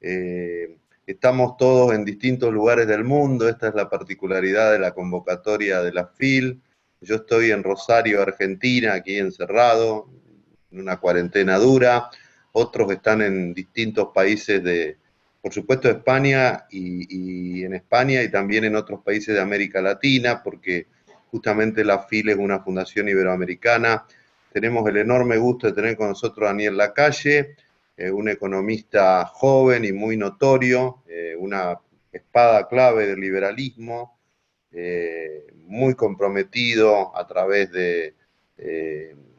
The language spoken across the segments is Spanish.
Estamos todos en distintos lugares del mundo, esta es la particularidad de la convocatoria de la FIL. Yo estoy en Rosario, Argentina, aquí encerrado, en una cuarentena dura. Otros están en distintos países por supuesto, España y en España y también en otros países de América Latina, porque justamente la FIL es una fundación iberoamericana. Tenemos el enorme gusto de tener con nosotros a Daniel Lacalle, un economista joven y muy notorio, una espada clave del liberalismo, muy comprometido a través de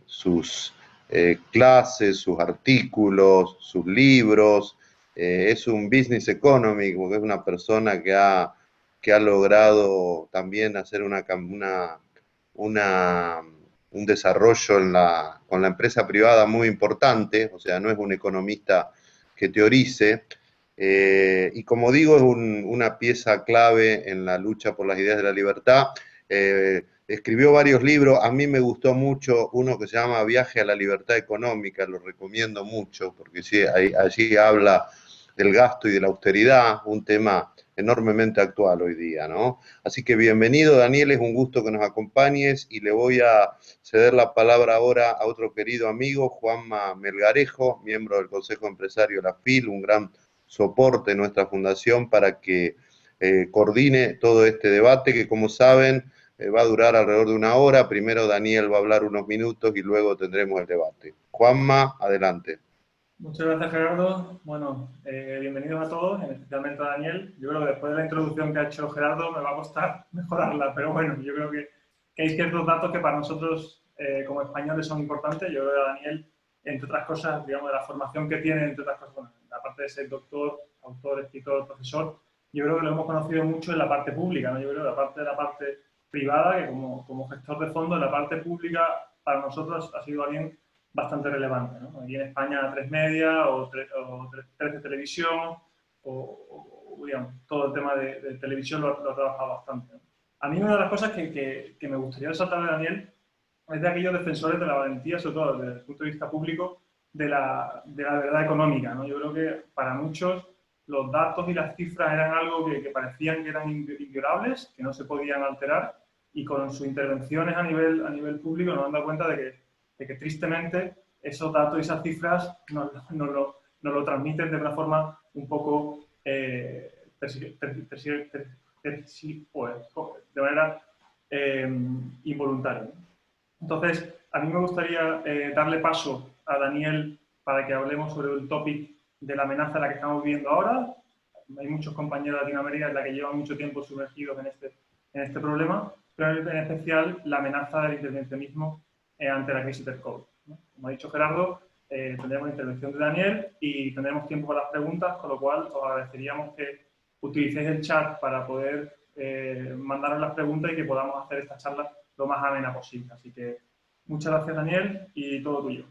sus clases, sus artículos, sus libros. Es un business economic, porque es una persona que ha logrado también hacer un desarrollo con la empresa privada muy importante, o sea, no es un economista que teorice, y como digo, es una pieza clave en la lucha por las ideas de la libertad. Escribió varios libros, a mí me gustó mucho uno que se llama Viaje a la Libertad Económica, lo recomiendo mucho, porque sí, allí habla del gasto y de la austeridad, un tema enormemente actual hoy día, ¿no? Así que bienvenido, Daniel, es un gusto que nos acompañes y le voy a ceder la palabra ahora a otro querido amigo, Juanma Melgarejo, miembro del Consejo Empresario de la FIL, un gran soporte en nuestra fundación para que coordine todo este debate que, como saben, va a durar alrededor de una hora. Primero Daniel va a hablar unos minutos y luego tendremos el debate. Juanma, adelante. Muchas gracias, Gerardo. Bueno, bienvenidos a todos, especialmente a Daniel. Yo creo que después de la introducción que ha hecho Gerardo me va a costar mejorarla, pero bueno, yo creo que hay ciertos datos que para nosotros como españoles son importantes. Yo creo que Daniel, entre otras cosas, digamos, de la formación que tiene, entre otras cosas, bueno, aparte de ser doctor, autor, escritor, profesor, yo creo que lo hemos conocido mucho en la parte pública, ¿no? Yo creo que aparte de la parte privada, que como gestor de fondos, la parte pública para nosotros ha sido alguien bastante relevante, ¿no? Aquí en España 3 Media o 3 de Televisión o digamos, todo el tema de televisión lo ha trabajado bastante, ¿no? A mí una de las cosas que me gustaría resaltar de Daniel es de aquellos defensores de la valentía, sobre todo desde el punto de vista público, de la verdad económica, ¿no? Yo creo que para muchos los datos y las cifras eran algo que parecían que eran inviolables, que no se podían alterar, y con sus intervenciones a nivel público nos han dado cuenta de que tristemente esos datos y esas cifras nos lo transmiten de una forma un poco de manera involuntaria. Entonces, a mí me gustaría darle paso a Daniel para que hablemos sobre el topic de la amenaza en la que estamos viviendo ahora. Hay muchos compañeros de Latinoamérica en la que llevan mucho tiempo sumergidos en este problema, pero en especial la amenaza del intervencionismo ante la crisis del COVID, ¿no? Como ha dicho Gerardo, tendremos la intervención de Daniel y tendremos tiempo para las preguntas, con lo cual os agradeceríamos que utilicéis el chat para poder mandaros las preguntas y que podamos hacer esta charla lo más amena posible. Así que muchas gracias, Daniel, y todo tuyo.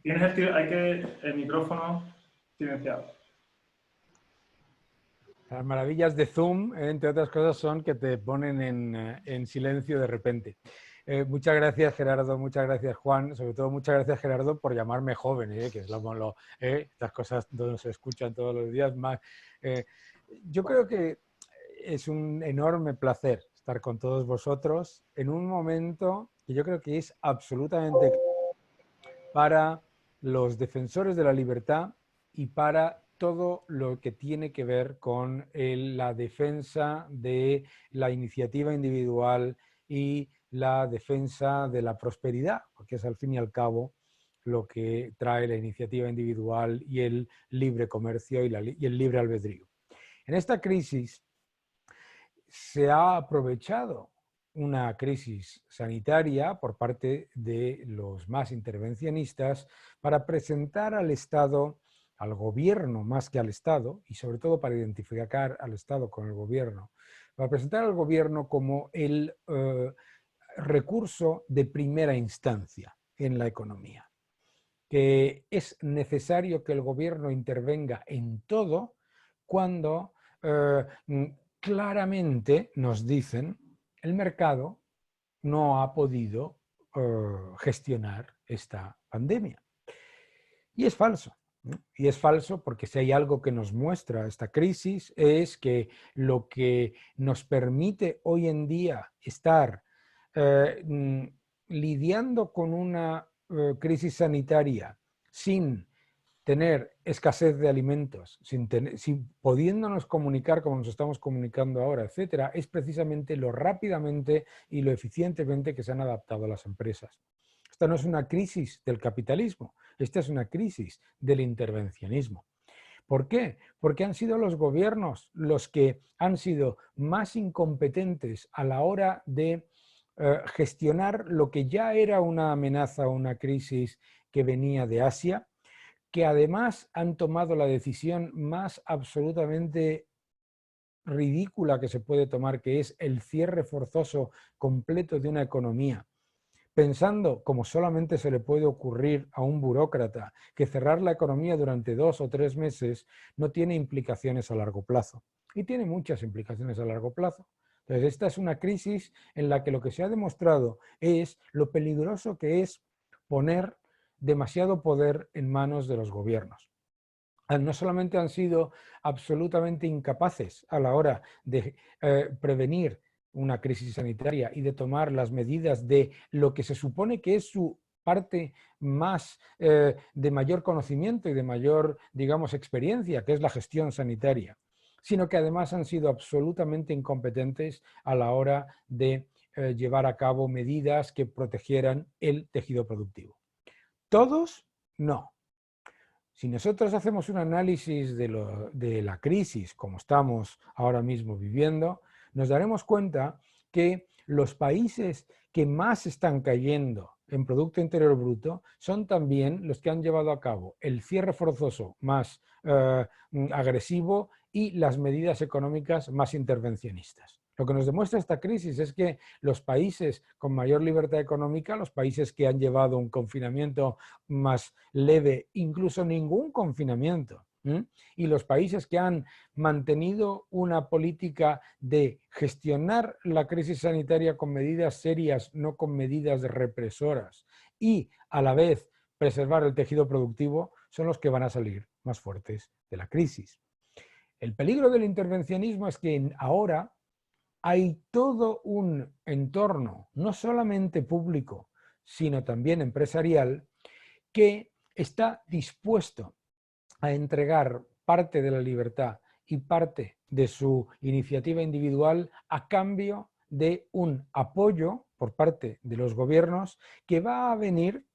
Tienes el micrófono silenciado. Las maravillas de Zoom, entre otras cosas, son que te ponen en silencio de repente. Muchas gracias, Gerardo, muchas gracias, Juan. Sobre todo, muchas gracias, Gerardo, por llamarme joven, que es estas cosas donde se escuchan todos los días más. Yo creo que es un enorme placer estar con todos vosotros en un momento que yo creo que es absolutamente para los defensores de la libertad y para todo lo que tiene que ver con la defensa de la iniciativa individual y la defensa de la prosperidad, porque es al fin y al cabo lo que trae la iniciativa individual y el libre comercio y el libre albedrío. En esta crisis se ha aprovechado una crisis sanitaria por parte de los más intervencionistas para presentar al Estado, al gobierno más que al Estado, y sobre todo para identificar al Estado con el gobierno, para presentar al gobierno como el recurso de primera instancia en la economía, que es necesario que el gobierno intervenga en todo cuando claramente nos dicen el mercado no ha podido gestionar esta pandemia. Y es falso, ¿no? Y es falso porque si hay algo que nos muestra esta crisis es que lo que nos permite hoy en día estar lidiando con una crisis sanitaria sin tener escasez de alimentos, sin pudiéndonos comunicar como nos estamos comunicando ahora, etcétera, es precisamente lo rápidamente y lo eficientemente que se han adaptado las empresas. Esta no es una crisis del capitalismo, esta es una crisis del intervencionismo. ¿Por qué? Porque han sido los gobiernos los que han sido más incompetentes a la hora de gestionar lo que ya era una amenaza o una crisis que venía de Asia, que además han tomado la decisión más absolutamente ridícula que se puede tomar, que es el cierre forzoso completo de una economía, pensando, como solamente se le puede ocurrir a un burócrata, que cerrar la economía durante 2 o 3 meses no tiene implicaciones a largo plazo. Y tiene muchas implicaciones a largo plazo. Entonces, esta es una crisis en la que lo que se ha demostrado es lo peligroso que es poner demasiado poder en manos de los gobiernos. No solamente han sido absolutamente incapaces a la hora de prevenir una crisis sanitaria y de tomar las medidas de lo que se supone que es su parte más de mayor conocimiento y de mayor, digamos, experiencia, que es la gestión sanitaria, sino que además han sido absolutamente incompetentes a la hora de llevar a cabo medidas que protegieran el tejido productivo. Todos, no. Si nosotros hacemos un análisis de la crisis como estamos ahora mismo viviendo, nos daremos cuenta que los países que más están cayendo en Producto Interior Bruto son también los que han llevado a cabo el cierre forzoso más agresivo y las medidas económicas más intervencionistas. Lo que nos demuestra esta crisis es que los países con mayor libertad económica, los países que han llevado un confinamiento más leve, incluso ningún confinamiento, y los países que han mantenido una política de gestionar la crisis sanitaria con medidas serias, no con medidas represoras, y a la vez preservar el tejido productivo, son los que van a salir más fuertes de la crisis. El peligro del intervencionismo es que ahora hay todo un entorno, no solamente público, sino también empresarial, que está dispuesto a entregar parte de la libertad y parte de su iniciativa individual a cambio de un apoyo por parte de los gobiernos que va a venir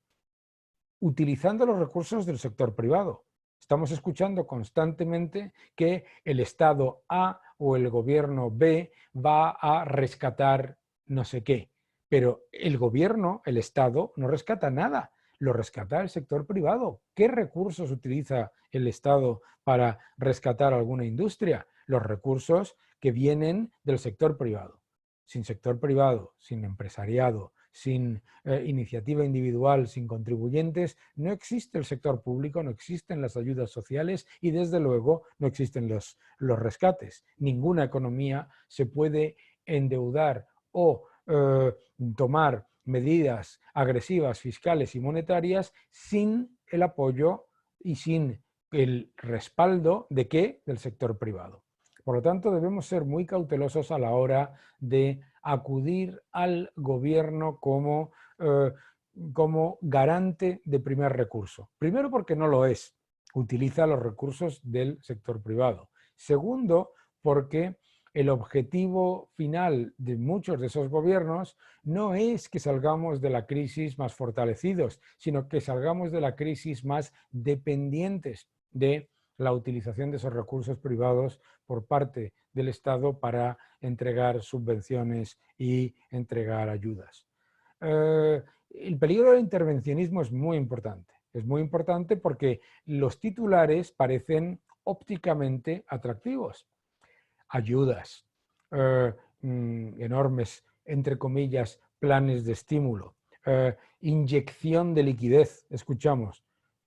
utilizando los recursos del sector privado. Estamos escuchando constantemente que el Estado A o el gobierno B va a rescatar no sé qué, pero el gobierno, el Estado, no rescata nada, lo rescata el sector privado. ¿Qué recursos utiliza el Estado para rescatar alguna industria? Los recursos que vienen del sector privado. Sin sector privado, sin empresariado, sin iniciativa individual, sin contribuyentes, no existe el sector público, no existen las ayudas sociales y desde luego no existen los rescates. Ninguna economía se puede endeudar o tomar medidas agresivas fiscales y monetarias sin el apoyo y sin el respaldo ¿de qué? Del sector privado. Por lo tanto, debemos ser muy cautelosos a la hora de acudir al gobierno como garante de primer recurso. Primero, porque no lo es, utiliza los recursos del sector privado. Segundo, porque el objetivo final de muchos de esos gobiernos no es que salgamos de la crisis más fortalecidos, sino que salgamos de la crisis más dependientes de la utilización de esos recursos privados por parte del Estado para entregar subvenciones y entregar ayudas. El peligro del intervencionismo es muy importante. Es muy importante porque los titulares parecen ópticamente atractivos. Ayudas, enormes, entre comillas, planes de estímulo, inyección de liquidez, escuchamos.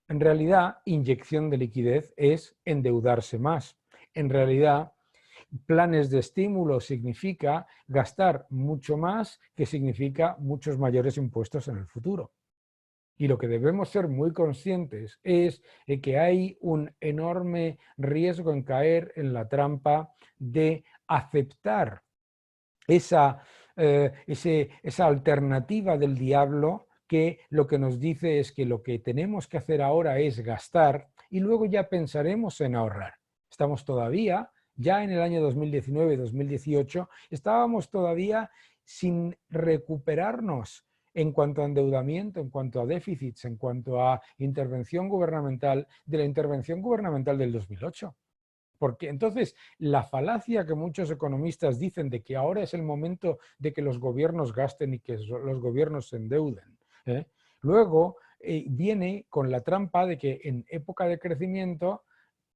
En realidad, inyección de liquidez es endeudarse más. En realidad, planes de estímulo significa gastar mucho más, que significa muchos mayores impuestos en el futuro. Y lo que debemos ser muy conscientes es que hay un enorme riesgo en caer en la trampa de aceptar esa alternativa del diablo, que lo que nos dice es que lo que tenemos que hacer ahora es gastar y luego ya pensaremos en ahorrar. Estamos todavía, ya en el año 2019-2018, estábamos todavía sin recuperarnos en cuanto a endeudamiento, en cuanto a déficits, en cuanto a intervención gubernamental, de la intervención gubernamental del 2008. Porque entonces la falacia que muchos economistas dicen de que ahora es el momento de que los gobiernos gasten y que los gobiernos se endeuden, luego viene con la trampa de que en época de crecimiento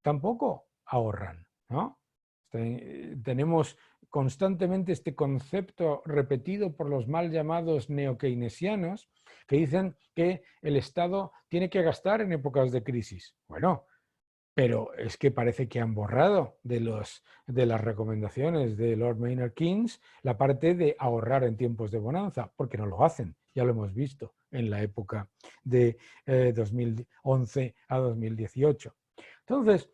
tampoco ahorran, ¿no? Tenemos constantemente este concepto repetido por los mal llamados neokeynesianos que dicen que el Estado tiene que gastar en épocas de crisis. Bueno, pero es que parece que han borrado de las recomendaciones de Lord Maynard Keynes la parte de ahorrar en tiempos de bonanza, porque no lo hacen, ya lo hemos visto en la época de 2011 a 2018. Entonces,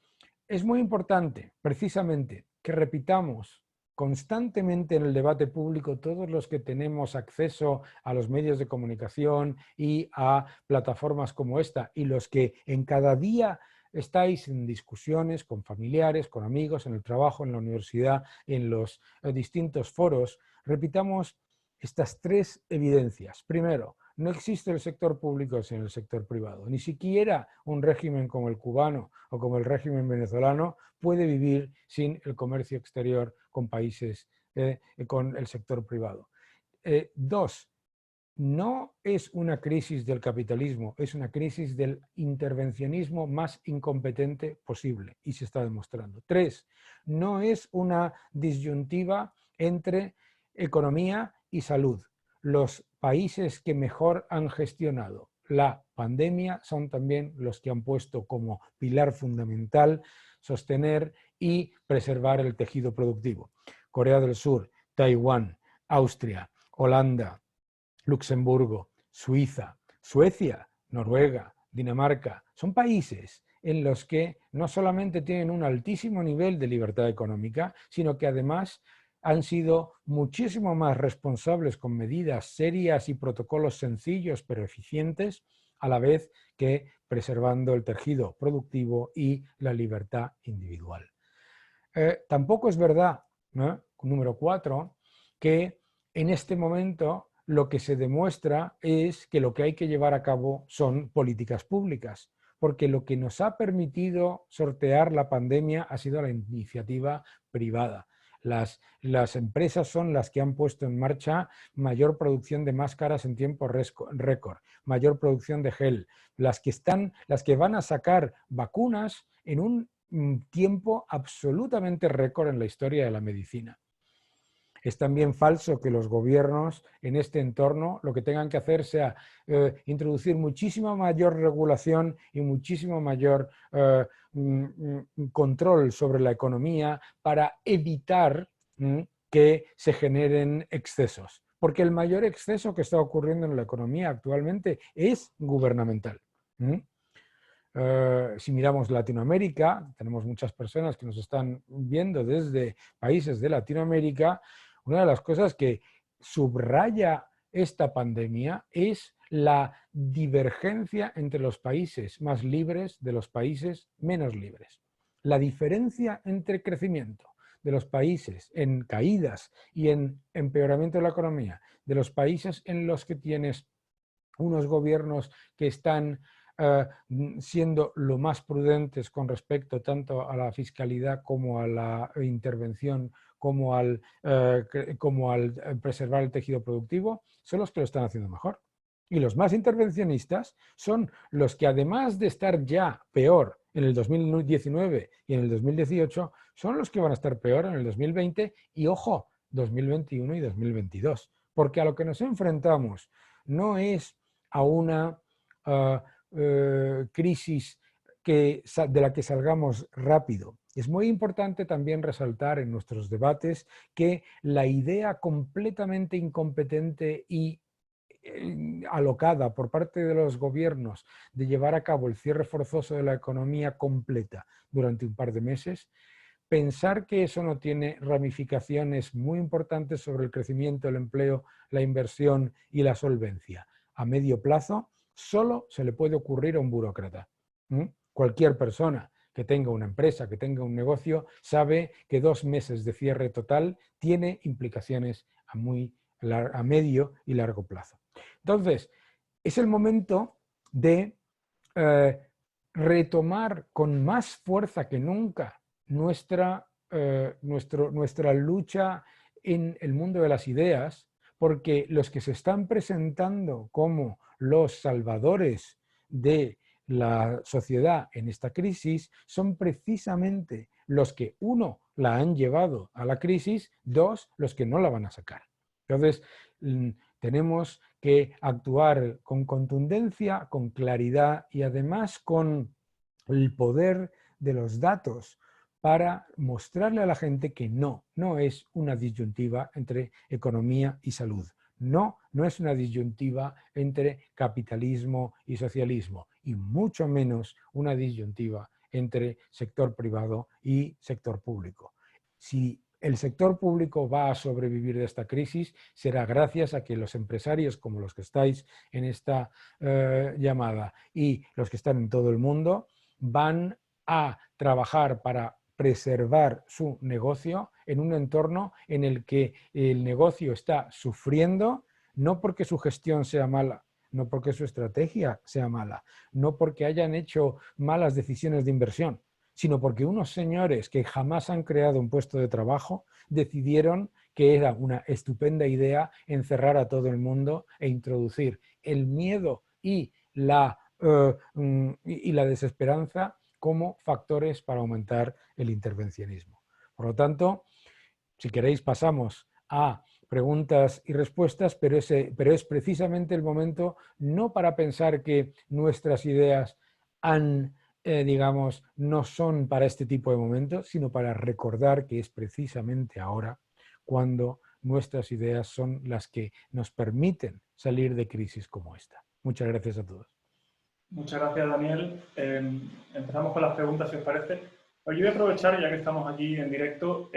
es muy importante, precisamente, que repitamos constantemente en el debate público, todos los que tenemos acceso a los medios de comunicación y a plataformas como esta, y los que en cada día estáis en discusiones con familiares, con amigos, en el trabajo, en la universidad, en los distintos foros, repitamos estas tres evidencias. Primero, no existe el sector público sin el sector privado. Ni siquiera un régimen como el cubano o como el régimen venezolano puede vivir sin el comercio exterior con países, con el sector privado. Dos, no es una crisis del capitalismo, es una crisis del intervencionismo más incompetente posible y se está demostrando. Tres, no es una disyuntiva entre economía y salud. Los países que mejor han gestionado la pandemia son también los que han puesto como pilar fundamental sostener y preservar el tejido productivo. Corea del Sur, Taiwán, Austria, Holanda, Luxemburgo, Suiza, Suecia, Noruega, Dinamarca, son países en los que no solamente tienen un altísimo nivel de libertad económica, sino que además han sido muchísimo más responsables con medidas serias y protocolos sencillos pero eficientes, a la vez que preservando el tejido productivo y la libertad individual. Tampoco es verdad, ¿no? Número 4, que en este momento lo que se demuestra es que lo que hay que llevar a cabo son políticas públicas, porque lo que nos ha permitido sortear la pandemia ha sido la iniciativa privada. Las empresas son las que han puesto en marcha mayor producción de máscaras en tiempo récord, mayor producción de gel, las que van a sacar vacunas en un tiempo absolutamente récord en la historia de la medicina. Es también falso que los gobiernos en este entorno lo que tengan que hacer sea introducir muchísima mayor regulación y muchísimo mayor control sobre la economía para evitar que se generen excesos. Porque el mayor exceso que está ocurriendo en la economía actualmente es gubernamental. Si miramos Latinoamérica, tenemos muchas personas que nos están viendo desde países de Latinoamérica. Una de las cosas que subraya esta pandemia es la divergencia entre los países más libres de los países menos libres. La diferencia entre crecimiento de los países en caídas y en empeoramiento de la economía, de los países en los que tienes unos gobiernos que están siendo lo más prudentes con respecto tanto a la fiscalidad como a la intervención, como al preservar el tejido productivo, son los que lo están haciendo mejor. Y los más intervencionistas son los que, además de estar ya peor en el 2019 y en el 2018, son los que van a estar peor en el 2020 y, ojo, 2021 y 2022. Porque a lo que nos enfrentamos no es a una crisis de la que salgamos rápido. Es muy importante también resaltar en nuestros debates que la idea completamente incompetente y alocada por parte de los gobiernos de llevar a cabo el cierre forzoso de la economía completa durante un par de meses, pensar que eso no tiene ramificaciones muy importantes sobre el crecimiento, el empleo, la inversión y la solvencia a medio plazo, solo se le puede ocurrir a un burócrata. Cualquier persona que tenga una empresa, que tenga un negocio, sabe que 2 meses de cierre total tiene implicaciones a medio y largo plazo. Entonces, es el momento de retomar con más fuerza que nunca nuestra lucha en el mundo de las ideas, porque los que se están presentando como los salvadores de la sociedad en esta crisis son precisamente los que, uno, la han llevado a la crisis, dos, los que no la van a sacar. Entonces, tenemos que actuar con contundencia, con claridad y además con el poder de los datos para mostrarle a la gente que no es una disyuntiva entre economía y salud. No es una disyuntiva entre capitalismo y socialismo, y mucho menos una disyuntiva entre sector privado y sector público. Si el sector público va a sobrevivir de esta crisis, será gracias a que los empresarios como los que estáis en esta llamada y los que están en todo el mundo van a trabajar para preservar su negocio en un entorno en el que el negocio está sufriendo, no porque su gestión sea mala, no porque su estrategia sea mala, no porque hayan hecho malas decisiones de inversión, sino porque unos señores que jamás han creado un puesto de trabajo decidieron que era una estupenda idea encerrar a todo el mundo e introducir el miedo y la desesperanza como factores para aumentar el intervencionismo. Por lo tanto, si queréis pasamos a preguntas y respuestas, pero es precisamente el momento no para pensar que nuestras ideas no son para este tipo de momentos, sino para recordar que es precisamente ahora cuando nuestras ideas son las que nos permiten salir de crisis como esta. Muchas gracias a todos. Muchas gracias, Daniel. Empezamos con las preguntas, si os parece. Yo voy a aprovechar, ya que estamos aquí en directo,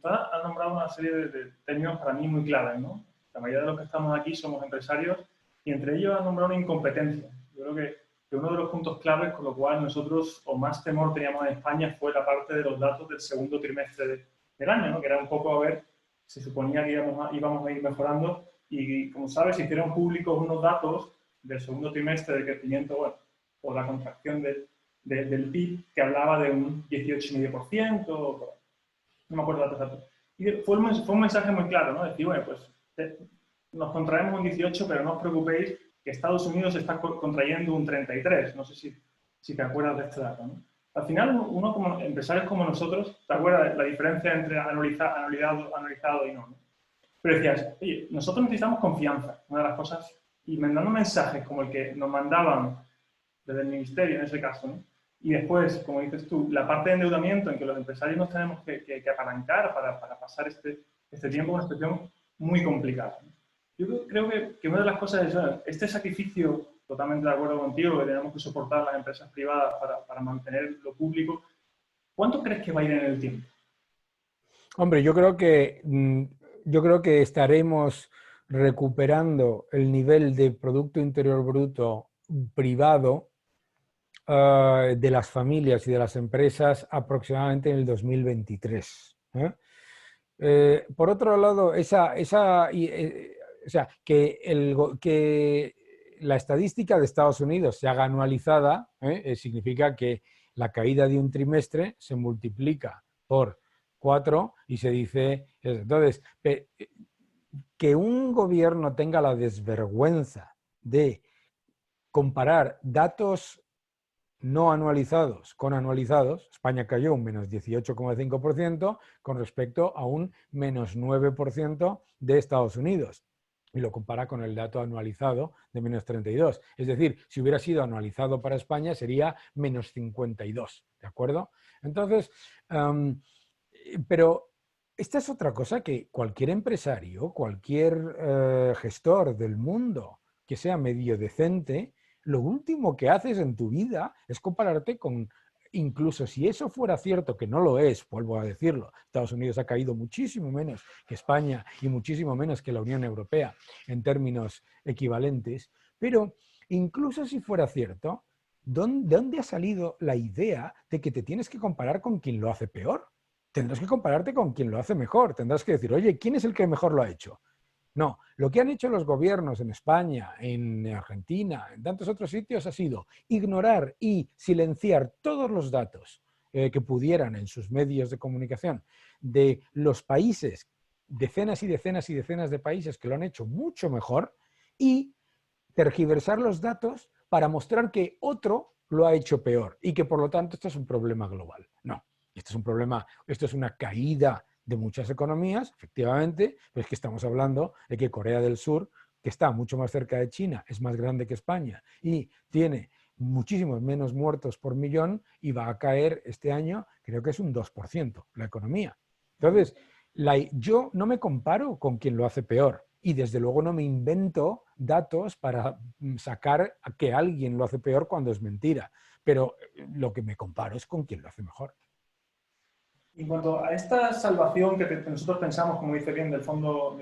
has nombrado una serie de términos para mí muy claves, ¿no? La mayoría de los que estamos aquí somos empresarios y entre ellos has nombrado una incompetencia. Yo creo que uno de los puntos claves con lo cual nosotros, o más temor teníamos en España, fue la parte de los datos del segundo trimestre del año, ¿no? Que era un poco a ver, se suponía que íbamos a ir mejorando y, como sabes, se hicieron públicos unos datos del segundo trimestre de crecimiento, bueno, o la contracción del PIB, que hablaba de un 18,5%, no me acuerdo datos exactos. Y fue un mensaje muy claro, ¿no? Decir, bueno, pues nos contraemos un 18, pero no os preocupéis, que Estados Unidos está contrayendo un 33. No sé si te acuerdas de este dato, ¿no? Al final, uno como empresarios como nosotros, ¿te acuerdas de la diferencia entre analizado y no? Pero decías, oye, nosotros necesitamos confianza, una de las cosas, y mandando mensajes como el que nos mandaban desde el ministerio en ese caso, ¿no? Y después, como dices tú, la parte de endeudamiento en que los empresarios nos tenemos que apalancar para pasar este tiempo, una situación muy complicada, ¿no? Yo creo que una de las cosas es este sacrificio, totalmente de acuerdo contigo, que tenemos que soportar las empresas privadas para mantener lo público. ¿Cuánto crees que va a ir en el tiempo? Hombre, yo creo que estaremos recuperando el nivel de Producto Interior Bruto privado de las familias y de las empresas aproximadamente en el 2023. Por otro lado, que la estadística de Estados Unidos se haga anualizada significa que la caída de un trimestre se multiplica por 4 y se dice... Entonces, que un gobierno tenga la desvergüenza de comparar datos no anualizados con anualizados, España cayó un menos 18,5% con respecto a un menos 9% de Estados Unidos. Y lo compara con el dato anualizado de menos 32. Es decir, si hubiera sido anualizado para España sería menos 52, ¿de acuerdo? Entonces, pero esta es otra cosa que cualquier empresario, cualquier gestor del mundo que sea medio decente, lo último que haces en tu vida es compararte con, incluso si eso fuera cierto, que no lo es, vuelvo a decirlo, Estados Unidos ha caído muchísimo menos que España y muchísimo menos que la Unión Europea en términos equivalentes, pero incluso si fuera cierto, ¿de dónde ha salido la idea de que te tienes que comparar con quien lo hace peor? Tendrás que compararte con quien lo hace mejor, tendrás que decir, oye, ¿quién es el que mejor lo ha hecho? No, lo que han hecho los gobiernos en España, en Argentina, en tantos otros sitios ha sido ignorar y silenciar todos los datos que pudieran en sus medios de comunicación de los países, decenas y decenas y decenas de países que lo han hecho mucho mejor, y tergiversar los datos para mostrar que otro lo ha hecho peor y que por lo tanto esto es un problema global. No, esto es un problema, esto es una caída de muchas economías, efectivamente, pero es que estamos hablando de que Corea del Sur, que está mucho más cerca de China, es más grande que España y tiene muchísimos menos muertos por millón y va a caer este año, creo que es un 2% la economía. Entonces, yo no me comparo con quien lo hace peor y desde luego no me invento datos para sacar a que alguien lo hace peor cuando es mentira, pero lo que me comparo es con quien lo hace mejor. En cuanto a esta salvación que nosotros pensamos, como dice bien, del fondo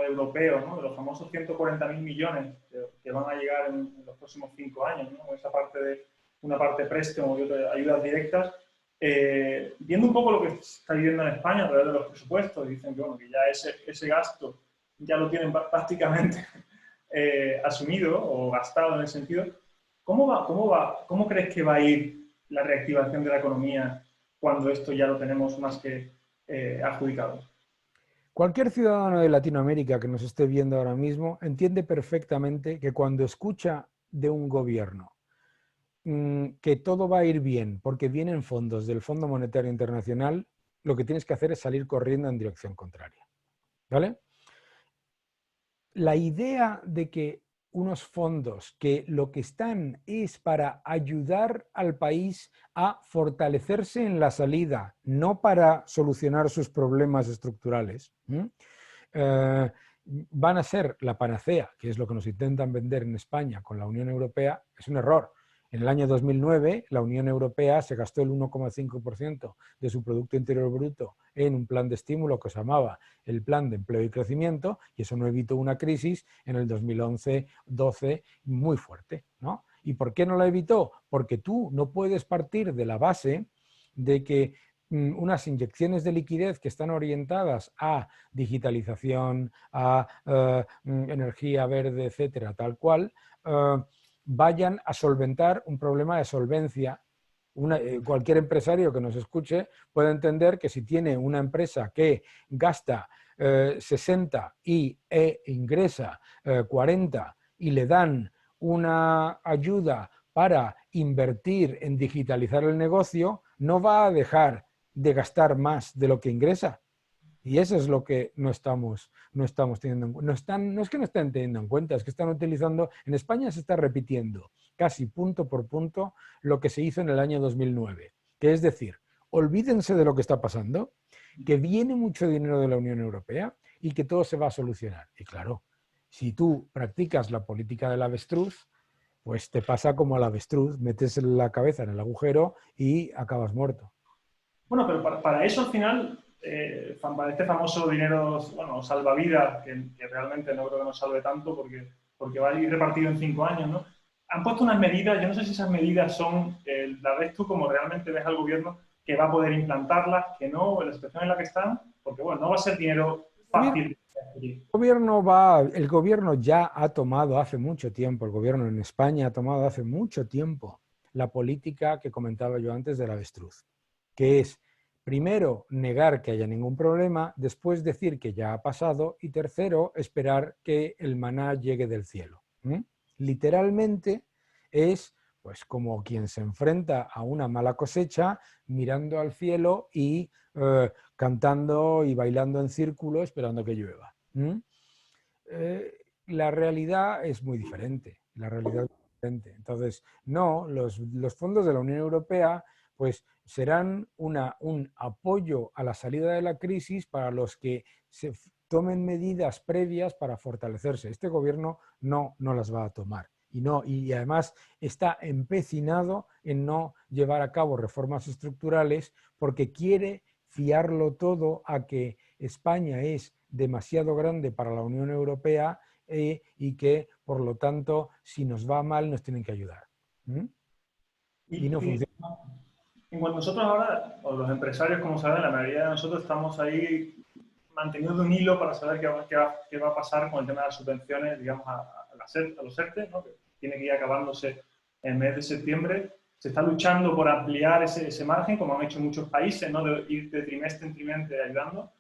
europeo, ¿no? De los famosos 140.000 millones que van a llegar en los próximos 5 años, ¿no? Esa parte de una parte préstamo y otra ayudas directas, viendo un poco lo que está viviendo en España a través de los presupuestos, dicen que, bueno, que ya ese gasto ya lo tienen prácticamente asumido o gastado en ese sentido. ¿Cómo crees que va a ir la reactivación de la economía cuando esto ya lo tenemos más que adjudicado? Cualquier ciudadano de Latinoamérica que nos esté viendo ahora mismo entiende perfectamente que cuando escucha de un gobierno que todo va a ir bien porque vienen fondos del Fondo Monetario Internacional, lo que tienes que hacer es salir corriendo en dirección contraria. ¿Vale? La idea de que unos fondos que lo que están es para ayudar al país a fortalecerse en la salida, no para solucionar sus problemas estructurales, van a ser la panacea, que es lo que nos intentan vender en España con la Unión Europea, es un error. En el año 2009, la Unión Europea se gastó el 1,5% de su Producto Interior Bruto en un plan de estímulo que se llamaba el Plan de Empleo y Crecimiento, y eso no evitó una crisis en el 2011-12 muy fuerte, ¿no? ¿Y por qué no la evitó? Porque tú no puedes partir de la base de que unas inyecciones de liquidez que están orientadas a digitalización, a energía verde, etcétera, tal cual, vayan a solventar un problema de solvencia. Cualquier empresario que nos escuche puede entender que si tiene una empresa que gasta 60 e ingresa 40 y le dan una ayuda para invertir en digitalizar el negocio, no va a dejar de gastar más de lo que ingresa. Y eso es lo que no estamos teniendo en cuenta. No es que no estén teniendo en cuenta, es que están utilizando, en España se está repitiendo casi punto por punto lo que se hizo en el año 2009, que es decir, olvídense de lo que está pasando, que viene mucho dinero de la Unión Europea y que todo se va a solucionar. Y claro, si tú practicas la política del avestruz, pues te pasa como al avestruz, metes la cabeza en el agujero y acabas muerto. Bueno, pero para eso al final, para este famoso dinero, bueno, salvavidas, que realmente no creo que nos salve tanto porque va a ir repartido en 5 años, ¿no? Han puesto unas medidas, yo no sé si esas medidas son, las ves tú como realmente ves al gobierno que va a poder implantarlas, que no, en la situación en la que están, porque bueno, no va a ser dinero fácil. El gobierno ya ha tomado hace mucho tiempo, el gobierno en España ha tomado hace mucho tiempo la política que comentaba yo antes del avestruz, que es primero negar que haya ningún problema, después decir que ya ha pasado y tercero esperar que el maná llegue del cielo. Literalmente es pues como quien se enfrenta a una mala cosecha mirando al cielo y cantando y bailando en círculo esperando que llueva. La realidad es muy diferente. La realidad es diferente. Entonces, no, los fondos de la Unión Europea pues serán un apoyo a la salida de la crisis para los que tomen medidas previas para fortalecerse. Este gobierno no las va a tomar. Y además está empecinado en no llevar a cabo reformas estructurales porque quiere fiarlo todo a que España es demasiado grande para la Unión Europea y que, por lo tanto, si nos va mal, nos tienen que ayudar. ¿Mm? Y no funciona. En cuanto nosotros ahora, o los empresarios, como saben, la mayoría de nosotros estamos ahí manteniendo un hilo para saber qué va a pasar con el tema de las subvenciones, digamos, a los ERTE, ¿no? Que tiene que ir acabándose en el mes de septiembre. Se está luchando por ampliar ese margen, como han hecho muchos países, ¿no? De ir de trimestre en trimestre ayudando.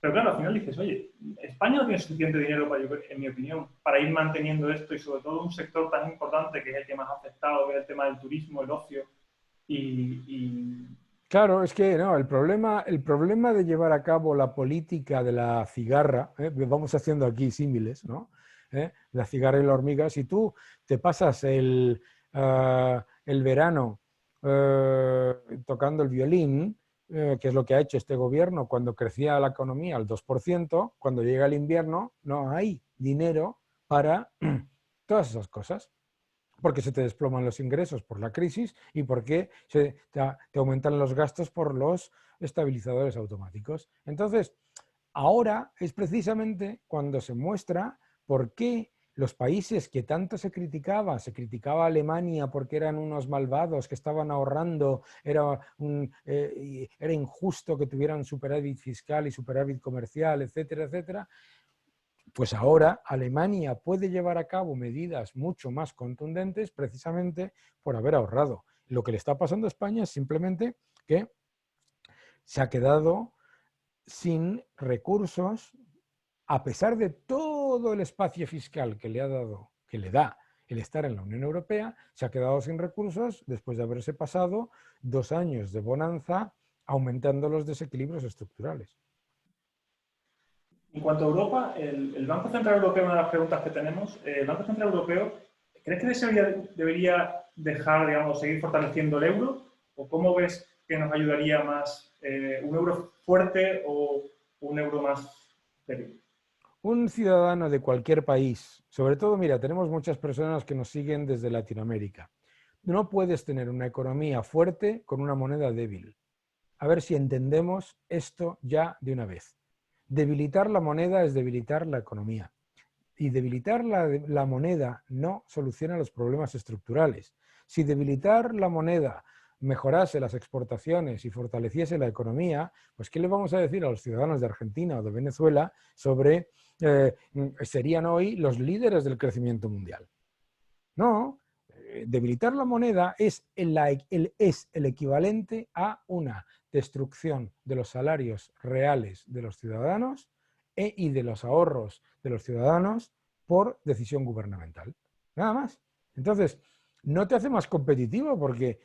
Pero claro, al final dices, oye, España no tiene suficiente dinero, en mi opinión, para ir manteniendo esto y sobre todo un sector tan importante que es el que más ha afectado, que es el tema del turismo, el ocio y... Claro, es que no, el problema de llevar a cabo la política de la cigarra, vamos haciendo aquí símiles, ¿no? La cigarra y la hormiga, si tú te pasas el verano tocando el violín, que es lo que ha hecho este gobierno cuando crecía la economía al 2%, cuando llega el invierno no hay dinero para todas esas cosas. Porque se te desploman los ingresos por la crisis y porque te aumentan los gastos por los estabilizadores automáticos. Entonces, ahora es precisamente cuando se muestra por qué los países que tanto se criticaba a Alemania porque eran unos malvados que estaban ahorrando, era injusto que tuvieran superávit fiscal y superávit comercial, etcétera, etcétera. Pues ahora Alemania puede llevar a cabo medidas mucho más contundentes precisamente por haber ahorrado. Lo que le está pasando a España es simplemente que se ha quedado sin recursos, a pesar de todo el espacio fiscal que le da el estar en la Unión Europea, se ha quedado sin recursos después de haberse pasado 2 años de bonanza aumentando los desequilibrios estructurales. En cuanto a Europa, el Banco Central Europeo, una de las preguntas que tenemos, el Banco Central Europeo, ¿crees que debería dejar, digamos, seguir fortaleciendo el euro? ¿O cómo ves que nos ayudaría más un euro fuerte o un euro más débil? Un ciudadano de cualquier país, sobre todo, mira, tenemos muchas personas que nos siguen desde Latinoamérica. No puedes tener una economía fuerte con una moneda débil. A ver si entendemos esto ya de una vez. Debilitar la moneda es debilitar la economía. Y debilitar la moneda no soluciona los problemas estructurales. Si debilitar la moneda mejorase las exportaciones y fortaleciese la economía, pues ¿qué le vamos a decir a los ciudadanos de Argentina o de Venezuela sobre serían hoy los líderes del crecimiento mundial? No, debilitar la moneda es el equivalente a una destrucción de los salarios reales de los ciudadanos y de los ahorros de los ciudadanos por decisión gubernamental. Nada más. Entonces, no te hace más competitivo porque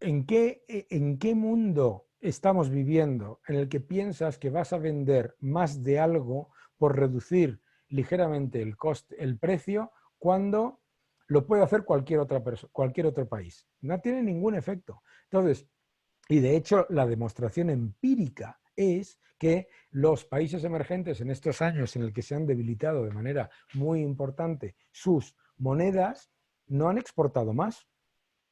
¿en qué mundo estamos viviendo en el que piensas que vas a vender más de algo por reducir ligeramente el precio cuando lo puede hacer cualquier otro país? No tiene ningún efecto. Entonces, y de hecho la demostración empírica es que los países emergentes en estos años en el que se han debilitado de manera muy importante sus monedas, no han exportado más.